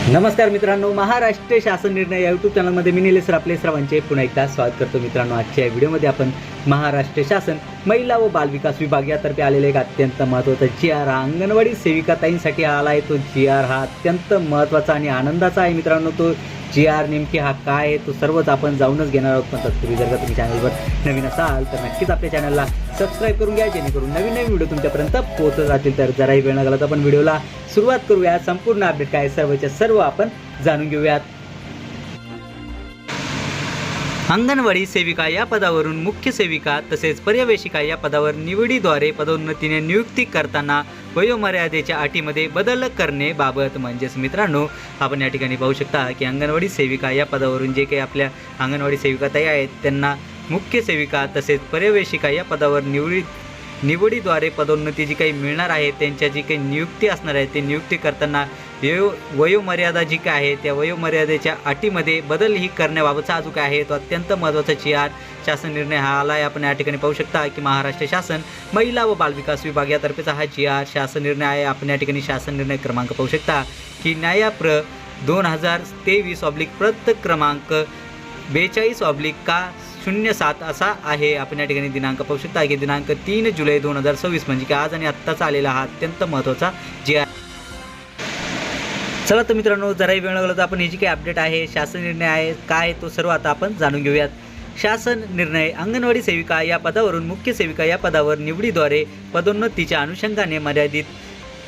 नमस्कार मित्रांनो, महाराष्ट्र शासन निर्णय या यूट्यूब चॅनलमध्ये मी निलेश सर आपले सर्वांचे पुन्हा एकदा स्वागत करतो। मित्रांनो, आजच्या व्हिडिओमध्ये आपण महाराष्ट्र शासन महिला व बालविकास विभाग यातर्फे आलेले एक अत्यंत महत्त्वाचा GR अंगणवाडी सेविका ताईंसाठी आला आहे। तो GR हा अत्यंत महत्त्वाचा आणि आनंदाचा आहे। मित्रांनो, तो GR नेमकी हा काय आहे तो सर्वच आपण जाऊनच घेणार आहोत। पण तत्पूर्वी जर का तुम्ही चॅनलवर नवीन असाल तर नक्कीच आपल्या चॅनलला सबस्क्राईब करून घ्या, जेणेकरून नवीन नवीन व्हिडिओ तुमच्यापर्यंत पोहोचत राहतील। तर जराही वेळ न घालवता आपण व्हिडिओला सुरुवात करूया। संपूर्ण अपडेट काय सर्वच्या सर्व आपण जाणून घेऊयात। अंगणवाडी सेविका या पदावरून मुख्य सेविका तसेच पर्यवेक्षिका या पदावर निवडीद्वारे पदोन्नतीने नियुक्ती करताना वयोमर्यादेच्या अटीमध्ये बदल करण्याबाबत म्हणजेच मित्रांनो, आपण या ठिकाणी पाहू शकता की अंगणवाडी सेविका या पदावरून जे काही आपल्या अंगणवाडी सेविका ताई आहेत त्यांना मुख्य सेविका तसेच पर्यवेक्षिका या पदावर निवडीद्वारे पदोन्नती जी काही मिळणार आहे त्यांच्या जी काही नियुक्ती असणार आहे ते नियुक्ती करताना वयोमर्यादा जी काय आहे त्या वयोमर्यादेच्या अटीमध्ये बदल ही करण्याबाबतचा जो काय आहे तो अत्यंत महत्त्वाचा GR शासन निर्णय हा आला आहे। आपण या ठिकाणी पाहू शकता की महाराष्ट्र शासन महिला व बालविकास विभाग यातर्फेचा हा GR शासन निर्णय आहे। आपण या ठिकाणी शासन निर्णय क्रमांक पाहू शकता की न्यायप्र 2023/, प्रत क्रमांक 42/07 असा आहे। आपण या ठिकाणी दिनांक पाहू शकता की दिनांक 3 जुलै 2026 म्हणजे की आज आणि आत्ताचा आलेला हा अत्यंत महत्त्वाचा GR। चला तर मित्रांनो, जराही वेळ लागला तर आपण ही जी काही अपडेट आहे शासन निर्णय आहे काय तो सर्व आता आपण जाणून घेऊयात। शासन निर्णय अंगणवाडी सेविका या पदावरून मुख्य सेविका या पदावर निवडीद्वारे पदोन्नतीच्या अनुषंगाने मर्यादित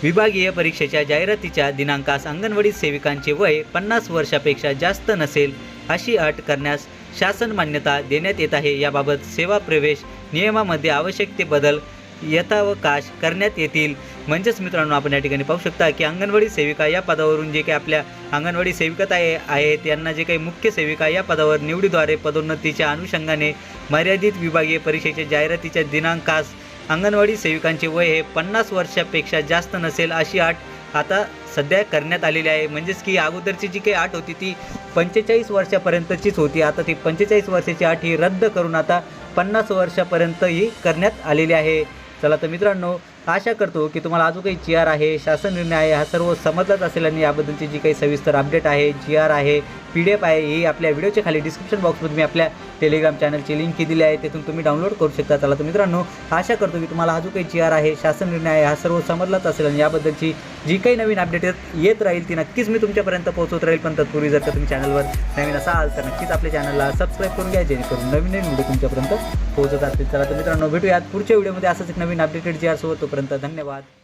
विभागीय परीक्षेच्या जाहिरातीच्या दिनांकास अंगणवाडी सेविकांचे वय 50 वर्षापेक्षा जास्त नसेल अशी अट करण्यास शासन मान्यता देण्यात येत आहे। याबाबत सेवा प्रवेश नियमामध्ये आवश्यक ते बदल यथावकाश करण्यात येतील। म्हणजेच मित्रांनो, आपण या ठिकाणी पाहू शकता की अंगणवाडी सेविका या पदावरून जे काही आपल्या अंगणवाडी सेविका आहेत यांना जे काही मुख्य सेविका या पदावर निवडीद्वारे पदोन्नतीच्या अनुषंगाने मर्यादित विभागीय परीक्षेच्या जाहिरातीच्या दिनांकास अंगणवाडी सेविकांचे वय हे 50 वर्षापेक्षा जास्त नसेल अशी अट आता सध्या करण्यात आलेली आहे। म्हणजेच की अगोदरची जी काही अट होती ती 45 वर्षापर्यंतचीच होती। आता ती 45 वर्षाची अट ही रद्द करून आता 50 वर्षापर्यंत ही करण्यात आलेली आहे। चला तर मित्रांनो, आशा करतो की तुम्हाला जो काही GR आहे शासन निर्णय आहे हा सर्व समजलाच असेल आणि याबद्दलची जी काही सविस्तर अपडेट आहे GR आहे PDF आहे ही आपल्या व्हिडिओच्या खाली डिस्क्रिप्शन बॉक्समध्ये मी आपल्या टेलिग्राम चॅनलची लिंक दिली आहे, तिथून तुम्ही डाउनलोड करू शकता। चला तर मित्रांनो, आशा करतो की तुम्हाला जो काही GR आहे शासन निर्णय आहे हा सर्व समजलाच असेल आणि याबद्दलची जी काही नवीन अपडेट येत राहील ती नक्कीच मी तुमच्यापर्यंत पोहोचवत राहील। पण तत्पूर्वी जर का तुम्ही चॅनलवर नवीन असाल तर नक्कीच आपल्या चॅनलला सबस्क्राईब करून घ्या, जेणेकरून नवीन नवीन व्हिडिओ तुमच्यापर्यंत पोहोचत असतील। चला तर मित्रांनो, भेटूयात पुढच्या व्हिडिओमध्ये असंच एक नवीन अपडेटेड GR सोबत। तोपर्यंत धन्यवाद।